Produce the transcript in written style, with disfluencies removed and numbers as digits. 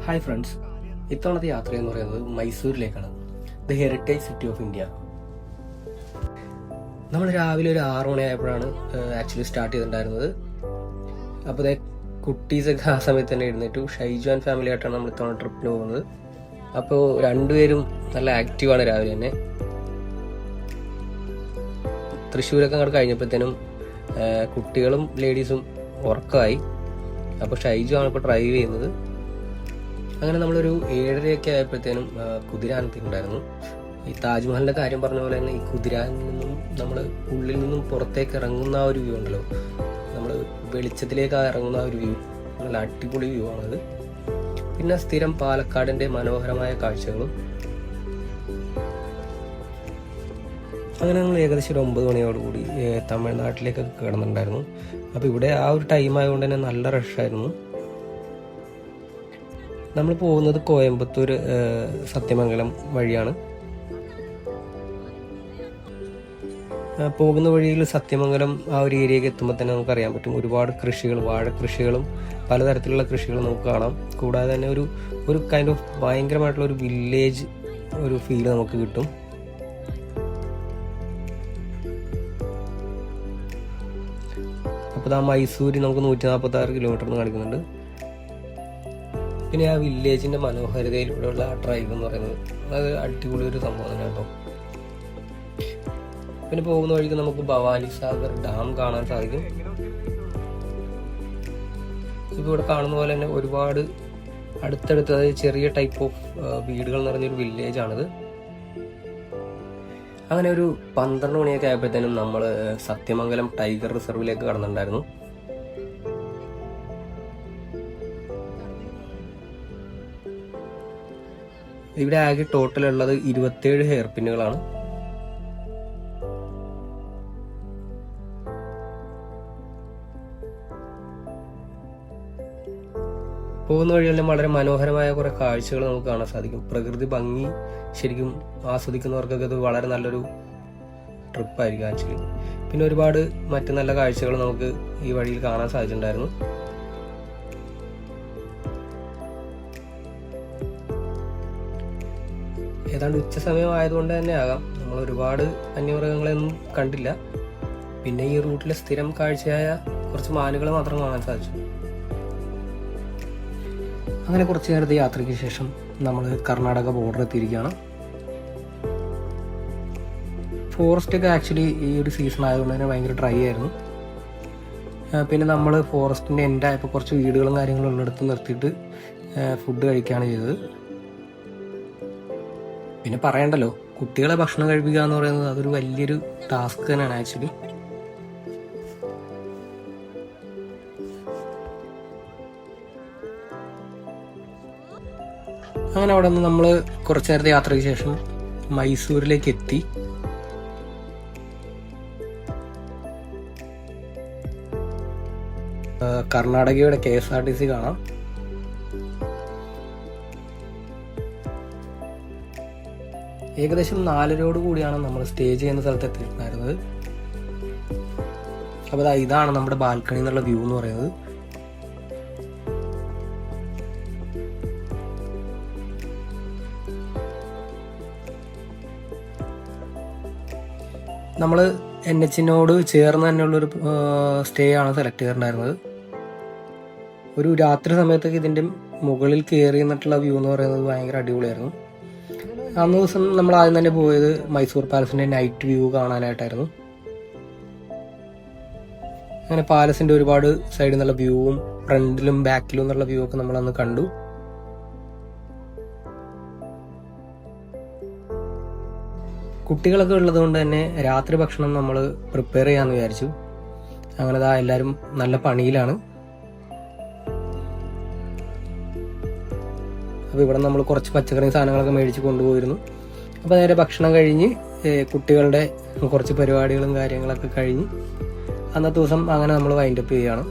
Hi friends, ഇത്തവണത്തെ യാത്ര എന്ന് പറയുന്നത് മൈസൂരിലേക്കാണ്, the heritage city of India. നമ്മൾ രാവിലെ ഒരു 6 മണിയായപ്പോഴാണ് ആക്ച്വലി സ്റ്റാർട്ട് ചെയ്തിട്ടുണ്ടായിരുന്നത്. അപ്പോൾ അതേ കുട്ടീസൊക്കെ ആ സമയത്ത് തന്നെ എഴുന്നേറ്റു. ഷൈജു ആൻഡ് ഫാമിലി ആയിട്ടാണ് നമ്മൾ ഇത്തവണ ട്രിപ്പിന് പോകുന്നത്. അപ്പോൾ രണ്ടുപേരും നല്ല ആക്റ്റീവാണ് രാവിലെ തന്നെ. തൃശ്ശൂരൊക്കെ അങ്ങോട്ട് കഴിഞ്ഞപ്പോഴത്തേനും കുട്ടികളും ലേഡീസും ഉറക്കമായി. അപ്പോൾ ഷൈജു ആണ് ഇപ്പോൾ ഡ്രൈവ് ചെയ്യുന്നത്. അങ്ങനെ നമ്മളൊരു 7:30 ആയപ്പോഴത്തേനും കുതിരാനെത്തിയിട്ടുണ്ടായിരുന്നു. ഈ താജ്മഹലിൻ്റെ കാര്യം പറഞ്ഞ പോലെ തന്നെ ഈ കുതിരാനിൽ നിന്നും നമ്മൾ ഉള്ളിൽ നിന്നും പുറത്തേക്ക് ഇറങ്ങുന്ന ആ ഒരു വ്യൂ ഉണ്ടല്ലോ, നമ്മൾ വെളിച്ചത്തിലേക്ക് ഇറങ്ങുന്ന ആ ഒരു വ്യൂ, നല്ല അടിപൊളി വ്യൂ ആണത്. പിന്നെ സ്ഥിരം പാലക്കാടിൻ്റെ മനോഹരമായ കാഴ്ചകളും. അങ്ങനെ നമ്മൾ ഏകദേശം ഒരു 9 മണിയോടുകൂടി തമിഴ്നാട്ടിലേക്കൊക്കെ കിടന്നിട്ടുണ്ടായിരുന്നു. അപ്പോൾ ഇവിടെ ആ ഒരു ടൈം ആയതുകൊണ്ട് തന്നെ നല്ല റഷായിരുന്നു. നമ്മൾ പോകുന്നത് കോയമ്പത്തൂർ സത്യമംഗലം വഴിയാണ്. പോകുന്ന വഴിയിൽ സത്യമംഗലം ആ ഒരു ഏരിയയ്ക്ക് എത്തുമ്പോൾ തന്നെ നമുക്കറിയാൻ പറ്റും ഒരുപാട് കൃഷികൾ, വാഴക്കൃഷികളും പലതരത്തിലുള്ള കൃഷികളും നമുക്ക് കാണാം. കൂടാതെ തന്നെ ഒരു കൈൻഡ് ഓഫ് ഭയങ്കരമായിട്ടുള്ള ഒരു വില്ലേജ് ഒരു ഫീല് നമുക്ക് കിട്ടും. അപ്പോൾ ആ മൈസൂരിൽ നമുക്ക് 146 കിലോമീറ്റർ കാണിക്കുന്നുണ്ട്. പിന്നെ ആ വില്ലേജിൻ്റെ മനോഹാരിതയിലൂടെയുള്ള ആ ഡ്രൈവ് എന്ന് പറയുന്നത് അത് അടിപൊളി ഒരു സംഭവം തന്നെ കേട്ടോ. പിന്നെ പോകുന്ന വഴിക്ക് നമുക്ക് ഭവാനി സാഗർ ഡാം കാണാൻ സാധിക്കും. ഇപ്പോൾ ഇവിടെ കാണുന്ന പോലെ തന്നെ ഒരുപാട് അടുത്തടുത്ത്, അതായത് ചെറിയ ടൈപ്പ് ഓഫ് വീടുകൾ നിറഞ്ഞൊരു വില്ലേജാണിത്. അങ്ങനെ ഒരു 12 മണിയൊക്കെ ആയപ്പോഴത്തേനും നമ്മൾ സത്യമംഗലം ടൈഗർ റിസർവിലേക്ക് കടന്നിട്ടുണ്ടായിരുന്നു. ഇവിടെ ആകെ ടോട്ടൽ ഉള്ളത് 27 ഹെയർ പിന്നുകളാണ്. പോകുന്ന വഴിയെല്ലാം വളരെ മനോഹരമായ കുറെ കാഴ്ചകൾ നമുക്ക് കാണാൻ സാധിക്കും. പ്രകൃതി ഭംഗി ശരിക്കും ആസ്വദിക്കുന്നവർക്കൊക്കെ ഇത് വളരെ നല്ലൊരു ട്രിപ്പായിരിക്കും ആക്ച്വലി. പിന്നെ ഒരുപാട് മറ്റു നല്ല കാഴ്ചകൾ നമുക്ക് ഈ വഴിയിൽ കാണാൻ സാധിച്ചിട്ടുണ്ടായിരുന്നു. ഏതാണ്ട് ഉച്ച സമയം ആയതുകൊണ്ട് തന്നെ ആകാം നമ്മൾ ഒരുപാട് വന്യമൃഗങ്ങളെയൊന്നും കണ്ടില്ല. പിന്നെ ഈ റൂട്ടിലെ സ്ഥിരം കാഴ്ചയായ കുറച്ച് മാനുകളെ മാത്രം കാണാൻ സാധിച്ചു. അങ്ങനെ കുറച്ച് നേരത്തെ യാത്രയ്ക്ക് ശേഷം നമ്മൾ കർണാടക ബോർഡർ എത്തിയിരിക്കുകയാണ്. ഫോറസ്റ്റ് ഒക്കെ ആക്ച്വലി ഈ ഒരു സീസൺ ആയതുകൊണ്ട് തന്നെ ഭയങ്കര ഡ്രൈ ആയിരുന്നു. പിന്നെ നമ്മൾ ഫോറസ്റ്റിൻ്റെ എൻഡ് ആയപ്പോൾ കുറച്ച് വീടുകളും കാര്യങ്ങളും ഉള്ളിടത്ത് നിർത്തിയിട്ട് ഫുഡ് കഴിക്കുകയാണ് ചെയ്തത്. പിന്നെ പറയണ്ടല്ലോ, കുട്ടികളെ ഭക്ഷണം കഴിപ്പിക്കുക എന്ന് പറയുന്നത് അതൊരു വലിയൊരു ടാസ്ക് തന്നെയാണ് ആക്ച്വലി. അങ്ങനെ അവിടെ നിന്ന് നമ്മൾ കുറച്ച് നേരത്തെ യാത്രയ്ക്ക് ശേഷം മൈസൂരിലേക്ക് എത്തി. കർണാടകയുടെ KSRTC കാണാം. ഏകദേശം 4:00 കൂടിയാണ് നമ്മൾ സ്റ്റേ ചെയ്യുന്ന സ്ഥലത്ത് എത്തിയിട്ടുണ്ടായിരുന്നത്. അപ്പോൾ ഇതാണ് നമ്മുടെ ബാൽക്കണി എന്നുള്ള വ്യൂ എന്ന് പറയുന്നത്. നമ്മൾ NH-നോട് ചേർന്ന് തന്നെയുള്ളൊരു സ്റ്റേ ആണ് സെലക്ട് ചെയ്തിട്ടുണ്ടായിരുന്നത്. ഒരു രാത്രി സമയത്തൊക്കെ ഇതിൻ്റെ മുകളിൽ കയറി നിന്നിട്ടുള്ള വ്യൂ എന്ന് പറയുന്നത് ഭയങ്കര അടിപൊളിയായിരുന്നു. അന്ന് ദിവസം നമ്മൾ ആദ്യം തന്നെ പോയത് മൈസൂർ പാലസിൻ്റെ നൈറ്റ് വ്യൂ കാണാനായിട്ടായിരുന്നു. അങ്ങനെ പാലസിൻ്റെ ഒരുപാട് സൈഡിൽ നിന്നുള്ള വ്യൂവും ഫ്രണ്ടിലും ബാക്കിലും എന്നുള്ള വ്യൂ ഒക്കെ നമ്മൾ അന്ന് കണ്ടു. കുട്ടികളൊക്കെ ഉള്ളത് കൊണ്ട് തന്നെ രാത്രി ഭക്ഷണം നമ്മൾ പ്രിപ്പയർ ചെയ്യാമെന്ന് വിചാരിച്ചു. അങ്ങനെ എല്ലാവരും നല്ല പണിയിലാണ്. അപ്പോൾ ഇവിടെ നമ്മൾ കുറച്ച് പച്ചക്കറി സാധനങ്ങളൊക്കെ മേടിച്ച് കൊണ്ടുപോയിരുന്നു. അപ്പോൾ നേരെ ഭക്ഷണം കഴിഞ്ഞ് കുട്ടികളുടെ കുറച്ച് പരിപാടികളും കാര്യങ്ങളൊക്കെ കഴിഞ്ഞ് അന്നത്തെ ദിവസം അങ്ങനെ നമ്മൾ വൈൻഡപ്പ് ചെയ്യുകയാണ്.